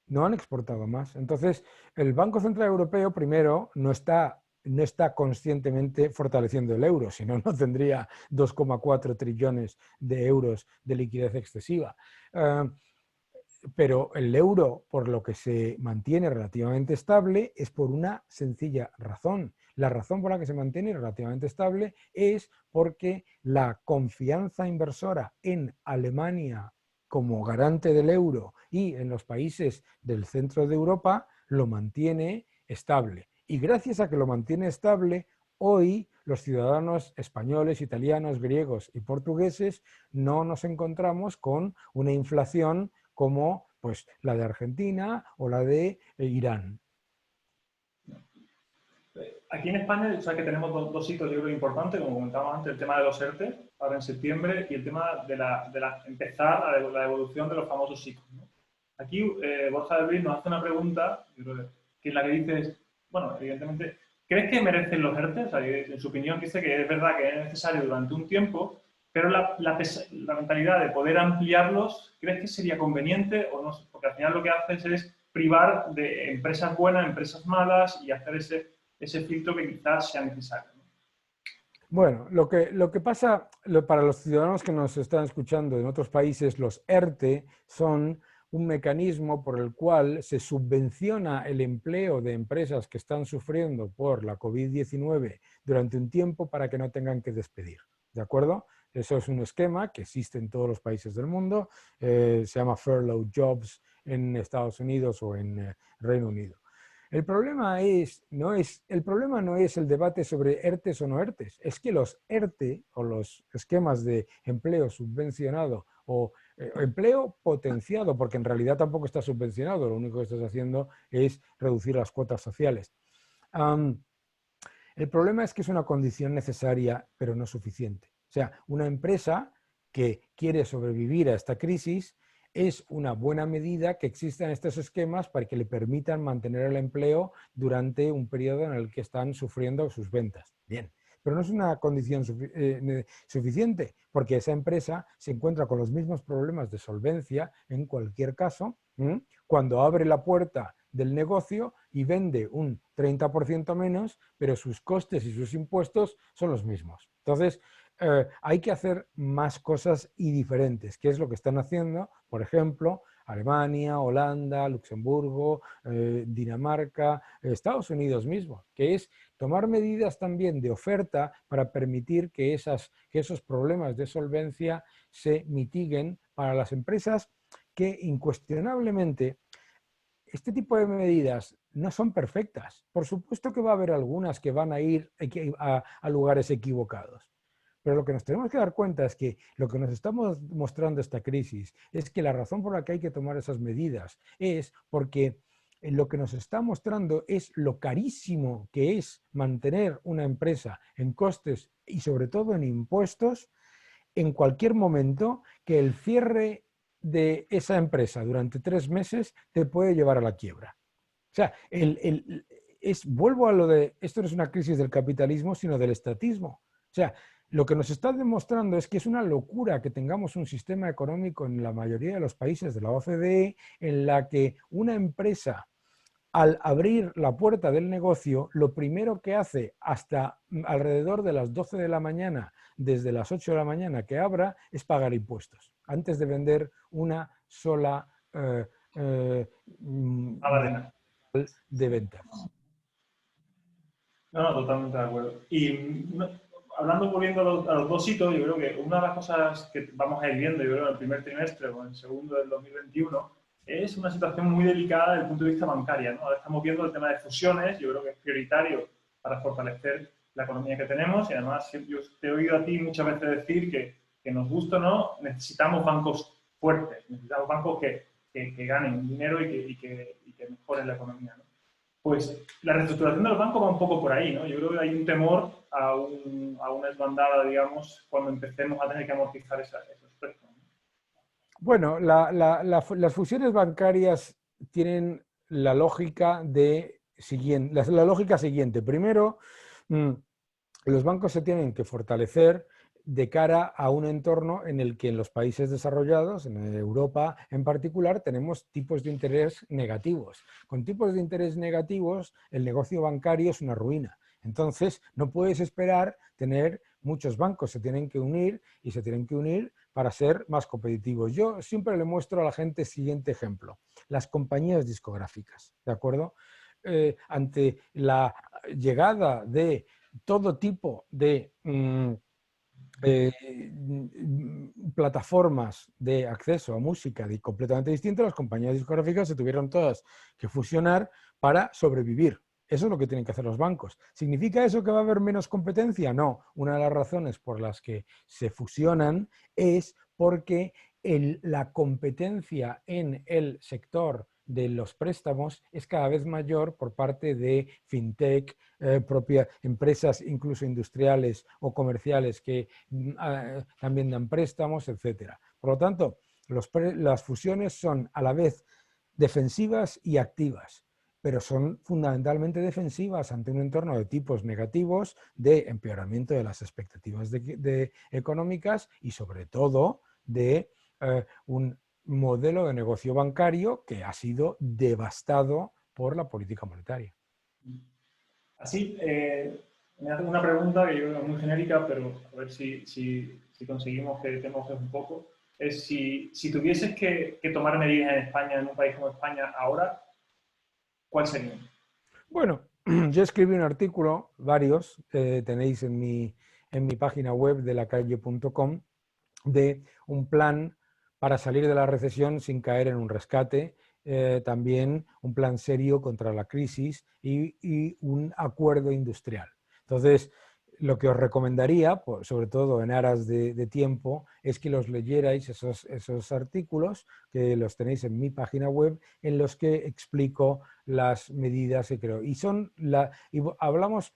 No han exportado más. Entonces, el Banco Central Europeo, primero, no está conscientemente fortaleciendo el euro, si no, no tendría 2,4 trillones de euros de liquidez excesiva. Pero el euro, por lo que se mantiene relativamente estable, es por una sencilla razón. La razón por la que se mantiene relativamente estable es porque la confianza inversora en Alemania como garante del euro y en los países del centro de Europa lo mantiene estable. Y gracias a que lo mantiene estable, hoy los ciudadanos españoles, italianos, griegos y portugueses no nos encontramos con una inflación como pues, la de Argentina o la de Irán. Aquí en España, o sea, que tenemos dos hitos, yo creo, importantes, como comentábamos antes, el tema de los ERTE, ahora en septiembre, y el tema de empezar la evolución de los famosos ciclos, ¿no? Aquí Borja de Luis nos hace una pregunta, yo creo que es la que dices, bueno, evidentemente, ¿Crees que merecen los ERTE? O sea, en su opinión dice que es verdad que es necesario durante un tiempo, pero la mentalidad de poder ampliarlos, ¿crees que sería conveniente o no? Porque al final lo que haces es privar de empresas buenas, empresas malas y hacer ese filtro que quizás sea necesario, ¿no? Bueno, lo que pasa para los ciudadanos que nos están escuchando en otros países, los ERTE son un mecanismo por el cual se subvenciona el empleo de empresas que están sufriendo por la COVID-19 durante un tiempo para que no tengan que despedir. ¿De acuerdo? Eso es un esquema que existe en todos los países del mundo. Se llama Furlough Jobs en Estados Unidos o en Reino Unido. El problema no es el debate sobre ERTES o no ERTES, es que los ERTE o los esquemas de empleo subvencionado o empleo potenciado, porque en realidad tampoco está subvencionado, lo único que estás haciendo es reducir las cuotas sociales. El problema es que es una condición necesaria, pero no suficiente. O sea, una empresa que quiere sobrevivir a esta crisis es una buena medida que existan estos esquemas para que le permitan mantener el empleo durante un periodo en el que están sufriendo sus ventas. Bien, pero no es una condición suficiente, porque esa empresa se encuentra con los mismos problemas de solvencia en cualquier caso, cuando abre la puerta del negocio y vende un 30% menos, pero sus costes y sus impuestos son los mismos. Entonces, hay que hacer más cosas y diferentes, que es lo que están haciendo, por ejemplo, Alemania, Holanda, Luxemburgo, Dinamarca, Estados Unidos mismo, que es tomar medidas también de oferta para permitir que esos problemas de solvencia se mitiguen para las empresas que incuestionablemente este tipo de medidas no son perfectas. Por supuesto que va a haber algunas que van a ir a lugares equivocados. Pero lo que nos tenemos que dar cuenta es que lo que nos está mostrando esta crisis es que la razón por la que hay que tomar esas medidas es porque lo que nos está mostrando es lo carísimo que es mantener una empresa en costes y sobre todo en impuestos en cualquier momento, que el cierre de esa empresa durante 3 meses te puede llevar a la quiebra. O sea, vuelvo a lo de, esto no es una crisis del capitalismo, sino del estatismo. O sea, lo que nos está demostrando es que es una locura que tengamos un sistema económico en la mayoría de los países de la OCDE en la que una empresa, al abrir la puerta del negocio, lo primero que hace hasta alrededor de las 12 de la mañana, desde las 8 de la mañana que abra, es pagar impuestos, antes de vender una sola de venta. No, totalmente de acuerdo. Y volviendo a los dos hitos, yo creo que una de las cosas que vamos a ir viendo, yo creo, en el primer trimestre o en el segundo del 2021, es una situación muy delicada desde el punto de vista bancario, ¿no? Ahora estamos viendo el tema de fusiones, yo creo que es prioritario para fortalecer la economía que tenemos y además yo te he oído a ti muchas veces decir que nos gusta o no, necesitamos bancos fuertes, necesitamos bancos que ganen dinero y que mejoren la economía, ¿no? Pues la reestructuración de los bancos va un poco por ahí, ¿no? Yo creo que hay un temor a una desbandada, digamos, cuando empecemos a tener que amortizar esos préstamos. Bueno, las fusiones bancarias tienen la lógica siguiente. Primero, los bancos se tienen que fortalecer de cara a un entorno en el que en los países desarrollados, en Europa en particular, tenemos tipos de interés negativos. Con tipos de interés negativos, el negocio bancario es una ruina. Entonces, no puedes esperar tener muchos bancos, se tienen que unir y se tienen que unir para ser más competitivos. Yo siempre le muestro a la gente el siguiente ejemplo. Las compañías discográficas, ¿de acuerdo? Ante la llegada de todo tipo de plataformas de acceso a música completamente distintas, las compañías discográficas se tuvieron todas que fusionar para sobrevivir. Eso es lo que tienen que hacer los bancos. ¿Significa eso que va a haber menos competencia? No. Una de las razones por las que se fusionan es porque la competencia en el sector de los préstamos es cada vez mayor por parte de fintech, propias empresas incluso industriales o comerciales que también dan préstamos, etc. Por lo tanto, las fusiones son a la vez defensivas y activas. pero son fundamentalmente defensivas ante un entorno de tipos negativos, de empeoramiento de las expectativas económicas y sobre todo de un modelo de negocio bancario que ha sido devastado por la política monetaria. Así, me hacen una pregunta que yo creo que es muy genérica, pero a ver si conseguimos que te mojes un poco. Es si tuvieses que tomar medidas en España, en un país como España, ahora, ¿cuál sería? Bueno, yo escribí un artículo, varios, tenéis en mi página web de lacalle.com, de un plan para salir de la recesión sin caer en un rescate, también un plan serio contra la crisis y un acuerdo industrial. Entonces, lo que os recomendaría, sobre todo en aras de tiempo, es que los leyerais esos artículos, que los tenéis en mi página web, en los que explico las medidas que creo. Y hablamos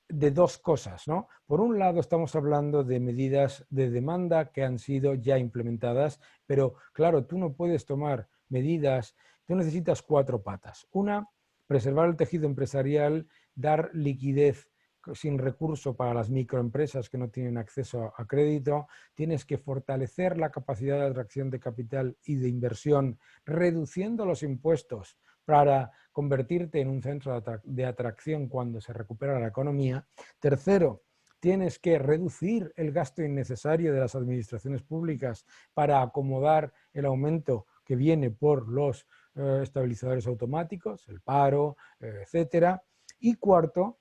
de dos cosas, ¿no? Por un lado, estamos hablando de medidas de demanda que han sido ya implementadas, pero claro, tú no puedes tomar medidas, tú necesitas cuatro patas. Una, preservar el tejido empresarial, dar liquidez sin recurso para las microempresas que no tienen acceso a crédito, tienes que fortalecer la capacidad de atracción de capital y de inversión, reduciendo los impuestos para convertirte en un centro de atracción cuando se recupera la economía. Tercero, tienes que reducir el gasto innecesario de las administraciones públicas para acomodar el aumento que viene por los estabilizadores automáticos, el paro, etcétera. Y cuarto,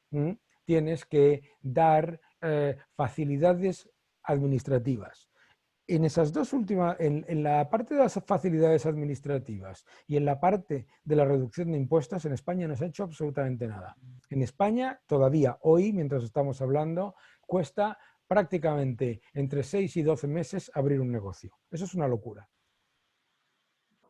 tienes que dar facilidades administrativas. En esas dos últimas, en la parte de las facilidades administrativas y en la parte de la reducción de impuestos, en España no se ha hecho absolutamente nada. En España, todavía hoy, mientras estamos hablando, cuesta prácticamente entre 6 y 12 meses abrir un negocio. Eso es una locura.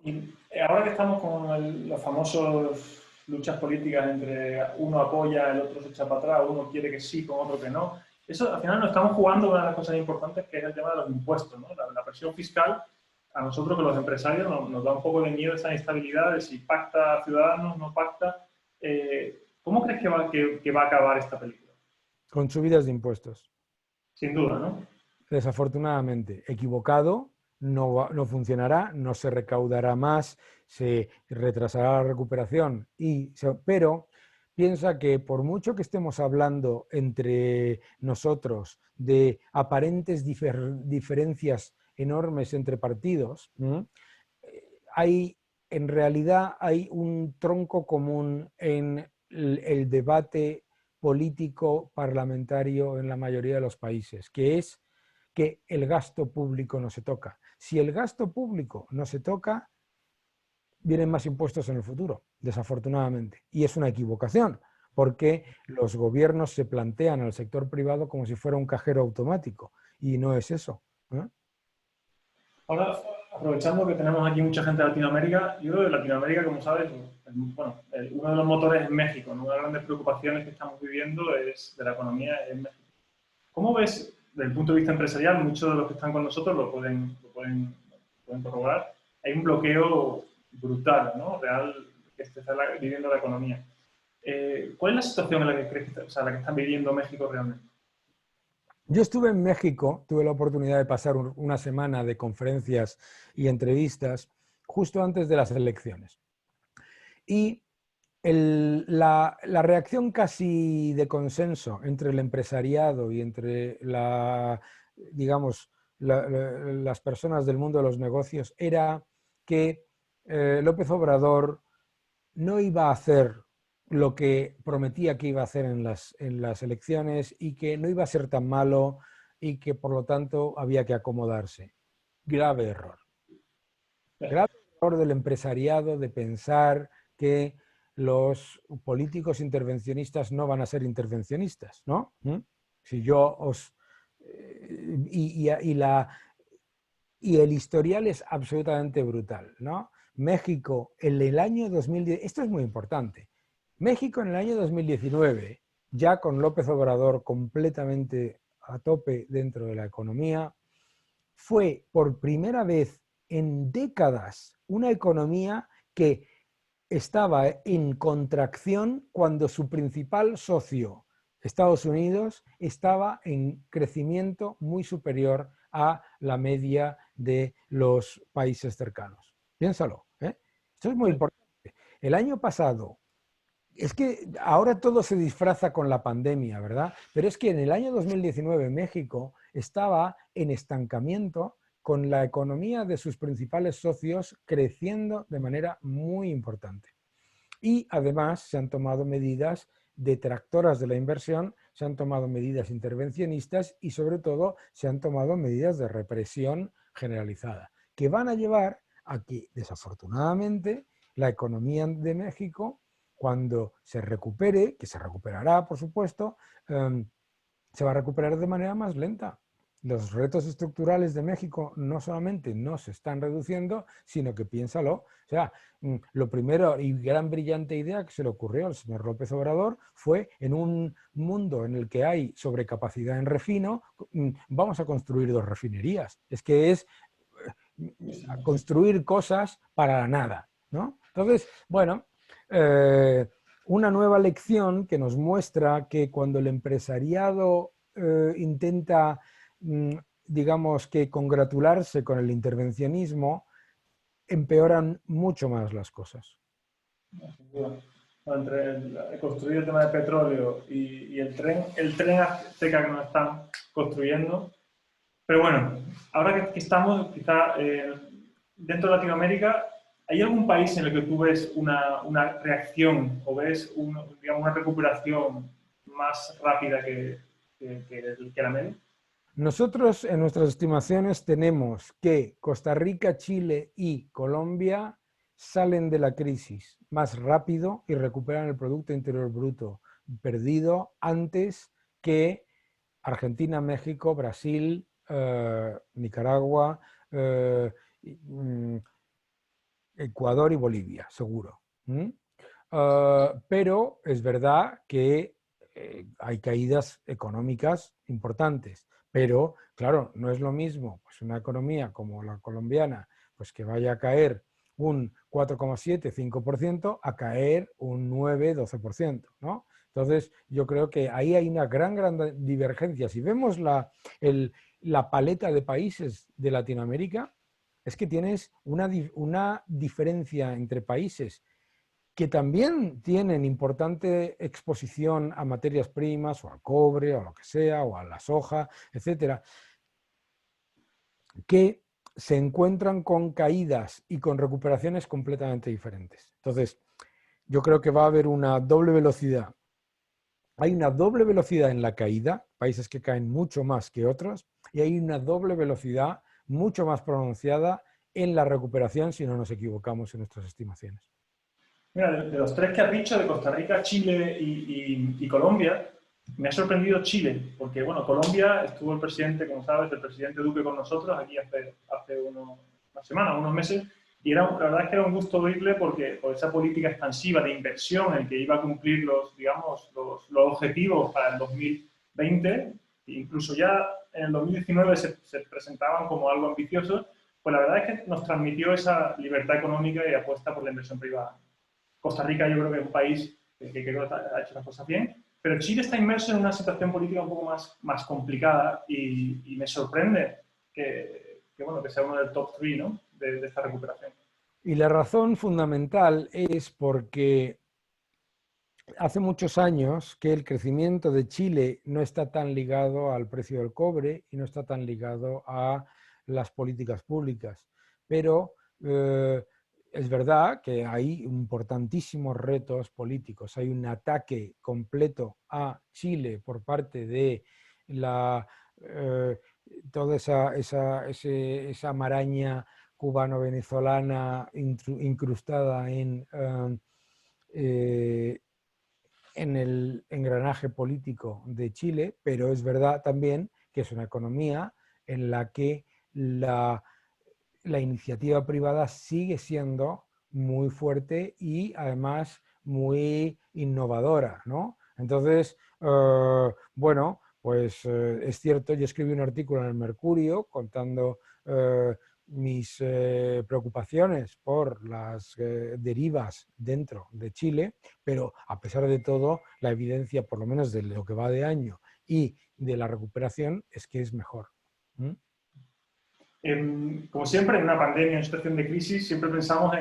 Y ahora que estamos con los famosos luchas políticas entre uno apoya, el otro se echa para atrás, uno quiere que sí, con otro que no, eso al final nos estamos jugando una de las cosas importantes, que es el tema de los impuestos, ¿no? La presión fiscal, a nosotros que los empresarios nos da un poco de miedo esa instabilidad de si pacta Ciudadanos, no pacta. ¿Cómo crees que va a acabar esta película? Con subidas de impuestos. Sin duda, ¿no? Desafortunadamente, equivocado, no funcionará, no se recaudará más, se retrasará la recuperación, pero piensa que por mucho que estemos hablando entre nosotros de aparentes diferencias enormes entre partidos, en realidad hay un tronco común en el debate político parlamentario en la mayoría de los países, que es que el gasto público no se toca. Si el gasto público no se toca, vienen más impuestos en el futuro, desafortunadamente. Y es una equivocación, porque los gobiernos se plantean al sector privado como si fuera un cajero automático, y no es eso, ¿eh? Ahora, aprovechando que tenemos aquí mucha gente de Latinoamérica, yo creo que Latinoamérica, como sabes, bueno, uno de los motores es México, ¿no? Una de las grandes preocupaciones que estamos viviendo de la economía en México. ¿Cómo ves, desde el punto de vista empresarial, muchos de los que están con nosotros lo pueden corroborar? Hay un bloqueo brutal, ¿no? Real, que se está viviendo la economía. ¿Cuál es la situación en la que crees la que está viviendo México realmente? Yo estuve en México, tuve la oportunidad de pasar una semana de conferencias y entrevistas justo antes de las elecciones. Y la reacción casi de consenso entre el empresariado y entre digamos, las personas del mundo de los negocios era que López Obrador no iba a hacer lo que prometía que iba a hacer en las elecciones y que no iba a ser tan malo y que por lo tanto había que acomodarse. Grave error. Grave error del empresariado de pensar que los políticos intervencionistas no van a ser intervencionistas, ¿no? Si yo os... Y el historial es absolutamente brutal, ¿no? México en el año 2010, esto es muy importante, México en el año 2019, ya con López Obrador completamente a tope dentro de la economía, fue por primera vez en décadas una economía que estaba en contracción cuando su principal socio, Estados Unidos, estaba en crecimiento muy superior a la media de los países cercanos. Piénsalo, ¿eh? Esto es muy importante. El año pasado, es que ahora todo se disfraza con la pandemia, ¿verdad? Pero es que en el año 2019 México estaba en estancamiento con la economía de sus principales socios creciendo de manera muy importante. Y además se han tomado medidas detractoras de la inversión, se han tomado medidas intervencionistas y sobre todo se han tomado medidas de represión generalizada, que van a llevar a que desafortunadamente la economía de México, cuando se recupere, que se recuperará por supuesto, se va a recuperar de manera más lenta. Los retos estructurales de México no solamente no se están reduciendo, sino que piénsalo. O sea, lo primero y gran brillante idea que se le ocurrió al señor López Obrador fue, en un mundo en el que hay sobrecapacidad en refino, vamos a construir 2 refinerías. Es que es construir cosas para la nada, ¿no? Entonces, bueno, una nueva lección que nos muestra que cuando el empresariado intenta, digamos que congratularse con el intervencionismo, empeoran mucho más las cosas. Entre construir el tema de petróleo y el tren azteca que nos están construyendo. Pero bueno, ahora que estamos quizá dentro de Latinoamérica, ¿hay algún país en el que tú ves una reacción o ves digamos, una recuperación más rápida que la media? Nosotros en nuestras estimaciones tenemos que Costa Rica, Chile y Colombia salen de la crisis más rápido y recuperan el Producto Interior Bruto perdido antes que Argentina, México, Brasil, Nicaragua, Ecuador y Bolivia, seguro. Pero es verdad que hay caídas económicas importantes. Pero, claro, no es lo mismo pues, una economía como la colombiana, pues que vaya a caer un 4,7, 5%, a caer un 9, 12%, ¿no? Entonces, yo creo que ahí hay una gran divergencia. Si vemos la paleta de países de Latinoamérica, es que tienes una diferencia entre países que también tienen importante exposición a materias primas o al cobre o a lo que sea, o a la soja, etcétera, que se encuentran con caídas y con recuperaciones completamente diferentes. Entonces, yo creo que va a haber una doble velocidad. Hay una doble velocidad en la caída, países que caen mucho más que otros, y hay una doble velocidad mucho más pronunciada en la recuperación si no nos equivocamos en nuestras estimaciones. Mira, de los 3 que has dicho, de Costa Rica, Chile y Colombia, me ha sorprendido Chile, porque, bueno, Colombia estuvo el presidente, como sabes, el presidente Duque con nosotros aquí hace una semana, unos meses, y la verdad es que era un gusto oírle por esa política expansiva de inversión en que iba a cumplir digamos, los objetivos para el 2020, e incluso ya en el 2019 se presentaban como algo ambicioso, pues la verdad es que nos transmitió esa libertad económica y apuesta por la inversión privada. Costa Rica yo creo que es un país que creo que ha hecho las cosas bien, pero Chile está inmerso en una situación política un poco más complicada y me sorprende bueno, que sea uno del top 3, ¿no? de esta recuperación. Y la razón fundamental es porque hace muchos años que el crecimiento de Chile no está tan ligado al precio del cobre y no está tan ligado a las políticas públicas, pero es verdad que hay importantísimos retos políticos. Hay un ataque completo a Chile por parte de toda esa maraña cubano-venezolana incrustada en el engranaje político de Chile, pero es verdad también que es una economía en la que la iniciativa privada sigue siendo muy fuerte y además muy innovadora, ¿no? Entonces, bueno, pues es cierto, yo escribí un artículo en el Mercurio contando mis preocupaciones por las derivas dentro de Chile, pero a pesar de todo, la evidencia, por lo menos de lo que va de año y de la recuperación, es que es mejor. Como siempre, en una pandemia, en situación de crisis, siempre pensamos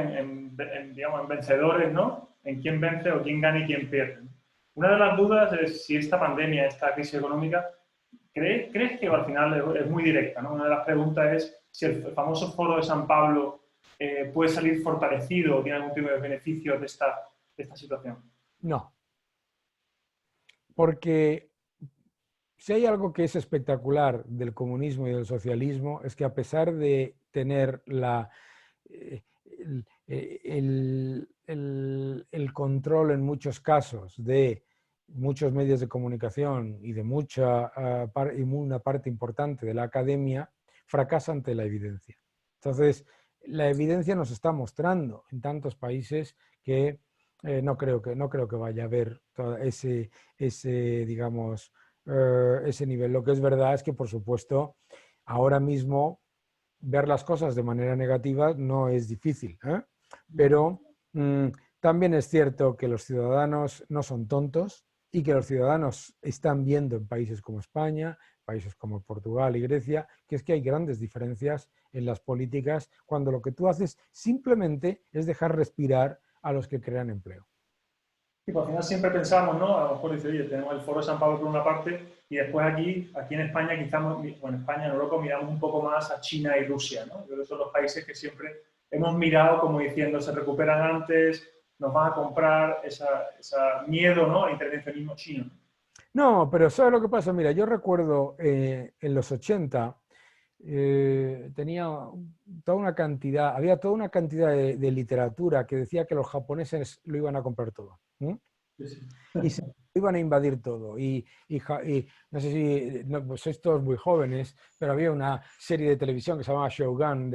digamos, en vencedores, ¿no? En quién vence o quién gana y quién pierde. Una de las dudas es si esta pandemia, esta crisis económica, ¿crees que al final es muy directa, ¿no? Una de las preguntas es si el famoso Foro de San Pablo puede salir fortalecido o tiene algún tipo de beneficios de esta situación. No, porque si hay algo que es espectacular del comunismo y del socialismo es que a pesar de tener el control en muchos casos de muchos medios de comunicación y de una parte importante de la academia, fracasa ante la evidencia. Entonces, la evidencia nos está mostrando en tantos países que no creo que vaya a haber todo ese digamos, ese nivel. Lo que es verdad es que, por supuesto, ahora mismo ver las cosas de manera negativa no es difícil, pero también es cierto que los ciudadanos no son tontos y que los ciudadanos están viendo en países como España, países como Portugal y Grecia, que es que hay grandes diferencias en las políticas cuando lo que tú haces simplemente es dejar respirar a los que crean empleo. Y pues al final siempre pensamos, ¿no? A lo mejor dice, oye, tenemos el Foro de San Pablo por una parte y después aquí en España, quizás, bueno, en España, en Europa, miramos un poco más a China y Rusia, ¿no? Yo creo que son los países que siempre hemos mirado como diciendo, se recuperan antes, nos van a comprar ese miedo, ¿no? Al intervencionismo chino. No, pero ¿sabes lo que pasa? Mira, yo recuerdo en los 80 tenía había toda una cantidad de literatura que decía que los japoneses lo iban a comprar todo. Sí, sí. Y se iban a invadir todo. Y no sé si pues sois todos muy jóvenes, pero había una serie de televisión que se llamaba Shogun,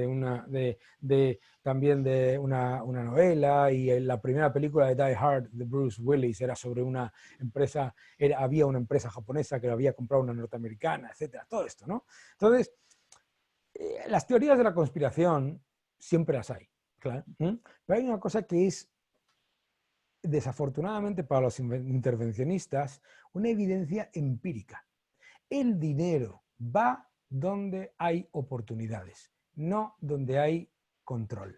también de una novela, y la primera película de Die Hard de Bruce Willis era sobre una empresa, había una empresa japonesa que lo había comprado una norteamericana, etcétera, todo esto, ¿no? Entonces, las teorías de la conspiración siempre las hay, claro. Pero hay una cosa que es, desafortunadamente para los intervencionistas, una evidencia empírica. El dinero va donde hay oportunidades, no donde hay control.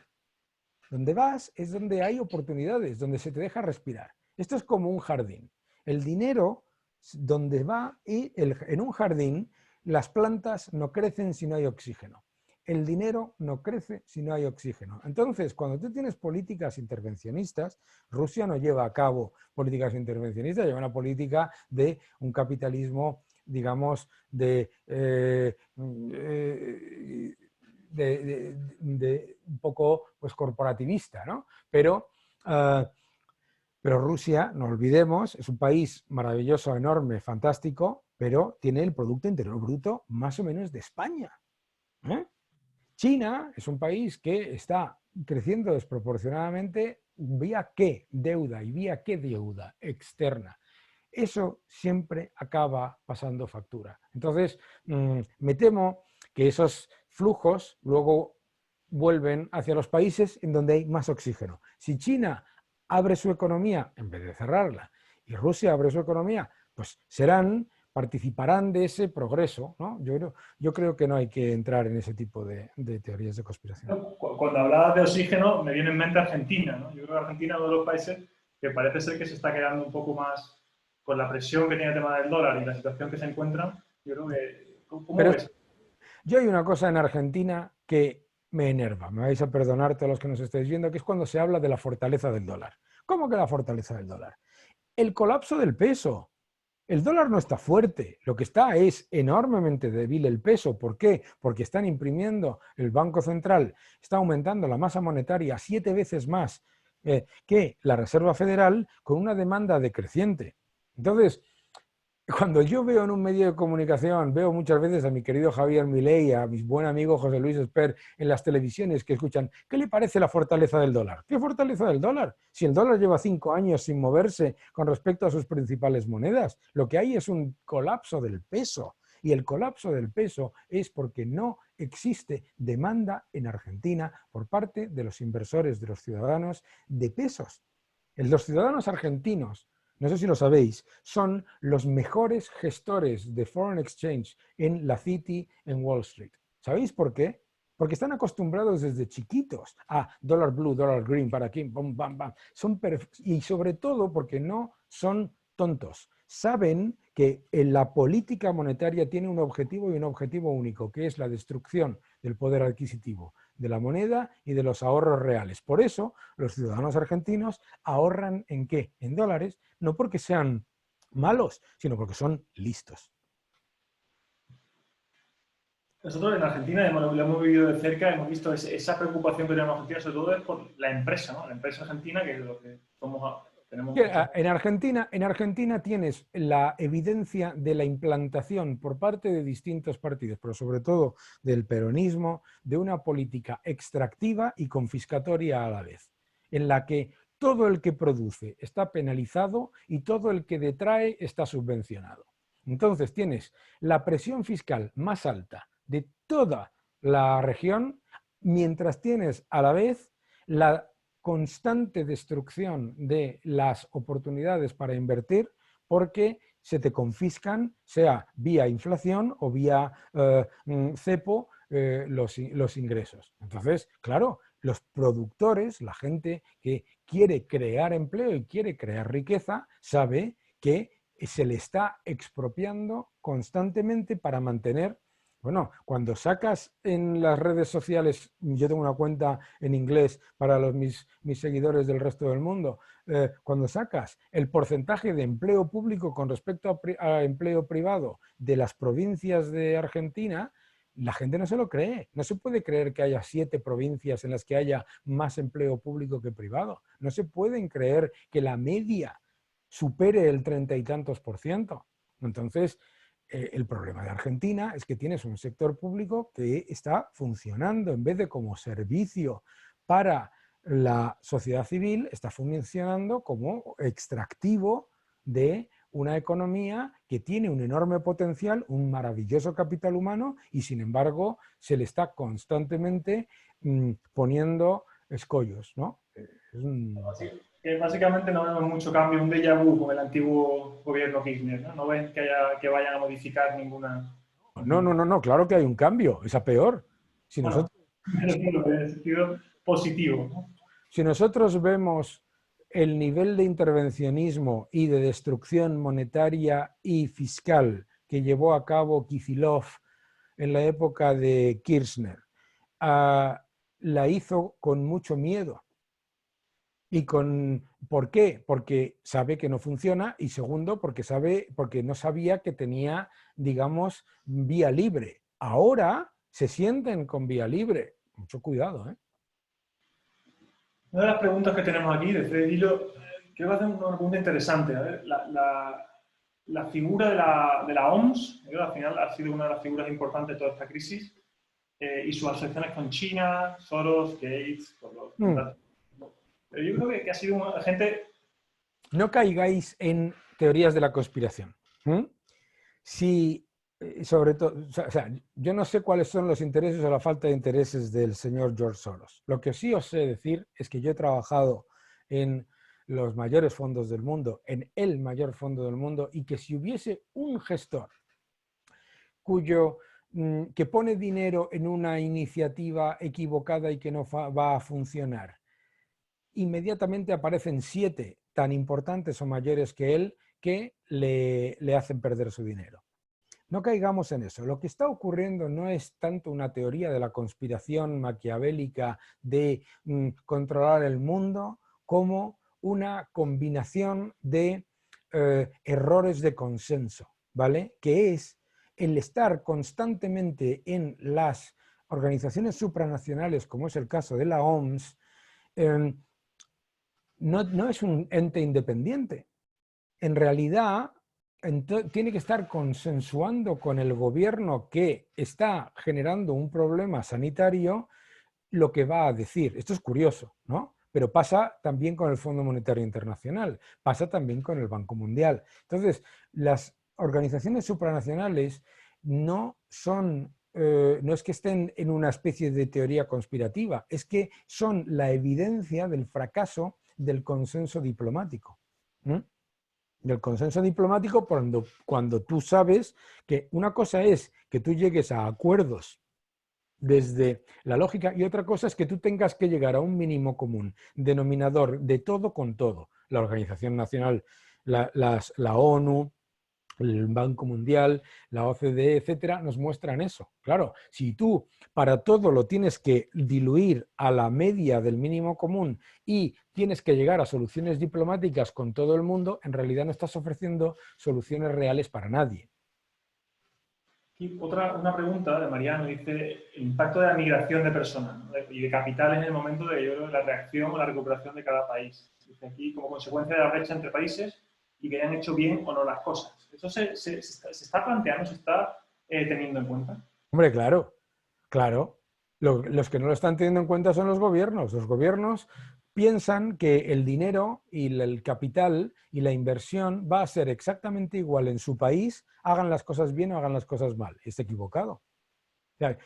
Donde vas es donde hay oportunidades, donde se te deja respirar. Esto es como un jardín. El dinero, donde va, en un jardín, las plantas no crecen si no hay oxígeno. El dinero no crece si no hay oxígeno. Entonces, cuando tú tienes políticas intervencionistas, Rusia no lleva a cabo políticas intervencionistas, lleva una política de un capitalismo, digamos, un poco pues, corporativista, ¿no? Pero Rusia, no olvidemos, es un país maravilloso, enorme, fantástico, pero tiene el Producto Interior Bruto más o menos de España. China es un país que está creciendo desproporcionadamente vía qué deuda y vía qué deuda externa. Eso siempre acaba pasando factura. Entonces, me temo que esos flujos luego vuelven hacia los países en donde hay más oxígeno. Si China abre su economía en vez de cerrarla y Rusia abre su economía, pues participarán de ese progreso, ¿no? Yo creo que no hay que entrar en ese tipo de teorías de conspiración. Cuando hablabas de oxígeno, me viene en mente Argentina, ¿no? Yo creo que Argentina es uno de los países que parece ser que se está quedando un poco más con la presión que tiene el tema del dólar y la situación que se encuentran. Yo creo que... ¿Cómo ves? Yo hay una cosa en Argentina que me enerva, me vais a perdonar todos los que nos estáis viendo, que es cuando se habla de la fortaleza del dólar. ¿Cómo que la fortaleza del dólar? El colapso del peso. El dólar no está fuerte, lo que está es enormemente débil el peso. ¿Por qué? Porque están imprimiendo, el Banco Central está aumentando la masa monetaria 7 veces más que la Reserva Federal con una demanda decreciente. Entonces, cuando yo veo en un medio de comunicación, veo muchas veces a mi querido Javier Milei, a mi buen amigo José Luis Esper en las televisiones que escuchan, ¿qué le parece la fortaleza del dólar? ¿Qué fortaleza del dólar? Si el dólar lleva 5 años sin moverse con respecto a sus principales monedas, lo que hay es un colapso del peso. Y el colapso del peso es porque no existe demanda en Argentina por parte de los inversores, de los ciudadanos, de pesos. Los ciudadanos argentinos, no sé si lo sabéis, son los mejores gestores de foreign exchange en la City, en Wall Street. ¿Sabéis por qué? Porque están acostumbrados desde chiquitos a dólar blue, dólar green, para aquí, bam, bam, bam. Y sobre todo porque no son tontos. Saben que la política monetaria tiene un objetivo y un objetivo único, que es la destrucción del poder adquisitivo, de la moneda y de los ahorros reales. Por eso los ciudadanos argentinos ahorran ¿en qué? En dólares, no porque sean malos, sino porque son listos. Nosotros en Argentina lo hemos vivido de cerca, hemos visto esa preocupación que tenemos en Argentina, sobre todo es por la empresa, ¿no? La empresa argentina, que es lo que somos, tenemos. En Argentina tienes la evidencia de la implantación por parte de distintos partidos, pero sobre todo del peronismo, de una política extractiva y confiscatoria a la vez, en la que todo el que produce está penalizado y todo el que detrae está subvencionado. Entonces tienes la presión fiscal más alta de toda la región, mientras tienes a la vez la constante destrucción de las oportunidades para invertir porque se te confiscan, sea vía inflación o vía cepo, los ingresos. Entonces, claro, los productores, la gente que quiere crear empleo y quiere crear riqueza, sabe que se le está expropiando constantemente para mantener. Bueno, cuando sacas en las redes sociales, yo tengo una cuenta en inglés para mis seguidores del resto del mundo, cuando sacas el porcentaje de empleo público con respecto a empleo privado de las provincias de Argentina, la gente no se lo cree. No se puede creer que haya 7 provincias en las que haya más empleo público que privado. No se pueden creer que la media supere el 30 y tantos %. Entonces, el problema de Argentina es que tienes un sector público que está funcionando en vez de como servicio para la sociedad civil, está funcionando como extractivo de una economía que tiene un enorme potencial, un maravilloso capital humano y sin embargo se le está constantemente poniendo escollos, ¿no? Básicamente no vemos mucho cambio, un déjà vu con el antiguo gobierno Kirchner, ¿no? No ven que vayan a modificar ninguna. No, claro que hay un cambio, es a peor. Si bueno, nosotros, en el sentido positivo, ¿no? Si nosotros vemos el nivel de intervencionismo y de destrucción monetaria y fiscal que llevó a cabo Kicillof en la época de Kirchner, la hizo con mucho miedo. ¿Por qué? Porque sabe que no funciona y segundo, porque no sabía que tenía, digamos, vía libre. Ahora se sienten con vía libre. Mucho cuidado, ¿eh? Una de las preguntas que tenemos aquí, de Fred Hilo, creo que hace una pregunta interesante. A ver, la figura de la OMS, al final ha sido una de las figuras importantes de toda esta crisis, y sus asociaciones con China, Soros, Gates, con los... Pero yo creo que ha sido una gente... No caigáis en teorías de la conspiración. Si, sobre todo, o sea, yo no sé cuáles son los intereses o la falta de intereses del señor George Soros. Lo que sí os sé decir es que yo he trabajado en los mayores fondos del mundo, en el mayor fondo del mundo, y que si hubiese un gestor que pone dinero en una iniciativa equivocada y que no va a funcionar, inmediatamente aparecen 7 tan importantes o mayores que él que le hacen perder su dinero. No caigamos en eso. Lo que está ocurriendo no es tanto una teoría de la conspiración maquiavélica de controlar el mundo como una combinación de errores de consenso, ¿vale? Que es el estar constantemente en las organizaciones supranacionales, como es el caso de la OMS, no es un ente independiente. En realidad, tiene que estar consensuando con el gobierno que está generando un problema sanitario lo que va a decir. Esto es curioso, ¿no? Pero pasa también con el Fondo Monetario Internacional, pasa también con el Banco Mundial. Entonces, las organizaciones supranacionales no son no es que estén en una especie de teoría conspirativa, es que son la evidencia del fracaso del consenso diplomático. ¿Mm? Del consenso diplomático cuando tú sabes que una cosa es que tú llegues a acuerdos desde la lógica y otra cosa es que tú tengas que llegar a un mínimo común, denominador de todo con todo. La Organización Nacional, la ONU, el Banco Mundial, la OCDE, etcétera, nos muestran eso. Claro, si tú para todo lo tienes que diluir a la media del mínimo común y tienes que llegar a soluciones diplomáticas con todo el mundo, en realidad no estás ofreciendo soluciones reales para nadie. Y una pregunta de Mariano, dice, el impacto de la migración de personas, ¿no? Y de capitales en el momento de la reacción o la recuperación de cada país. Dice aquí, como consecuencia de la brecha entre países y que hayan hecho bien o no las cosas. ¿Eso se está planteando, se está teniendo en cuenta? Hombre, claro, claro. Los que no lo están teniendo en cuenta son los gobiernos. Los gobiernos piensan que el dinero y el capital y la inversión va a ser exactamente igual en su país, hagan las cosas bien o hagan las cosas mal. Es equivocado. O sea,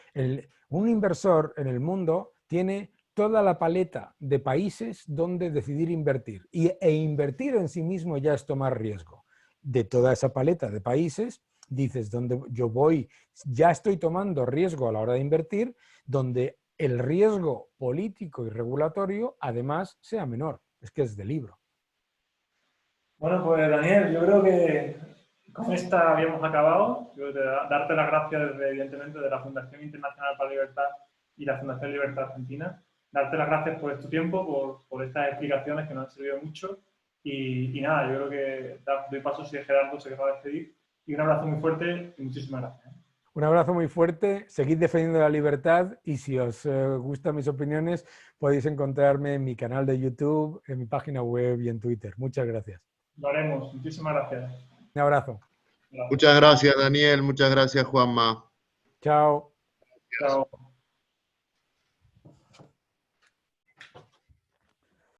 un inversor en el mundo tiene toda la paleta de países donde decidir invertir. E invertir en sí mismo ya es tomar riesgo. De toda esa paleta de países, dices, donde yo voy, ya estoy tomando riesgo a la hora de invertir, donde el riesgo político y regulatorio además sea menor. Es que es de libro. Bueno, pues Daniel, yo creo que con esta habíamos acabado. Yo darte las gracias, evidentemente, de la Fundación Internacional para la Libertad y la Fundación Libertad Argentina. Darte las gracias por tu tiempo, por estas explicaciones que nos han servido mucho. Y nada, yo creo que doy paso si Gerardo se querrá despedir. Y un abrazo muy fuerte y muchísimas gracias. Un abrazo muy fuerte, seguid defendiendo la libertad y si os gustan mis opiniones podéis encontrarme en mi canal de YouTube, en mi página web y en Twitter. Muchas gracias. Lo haremos. Muchísimas gracias. Un abrazo. Muchas gracias, Daniel. Muchas gracias, Juanma. Chao. Chao.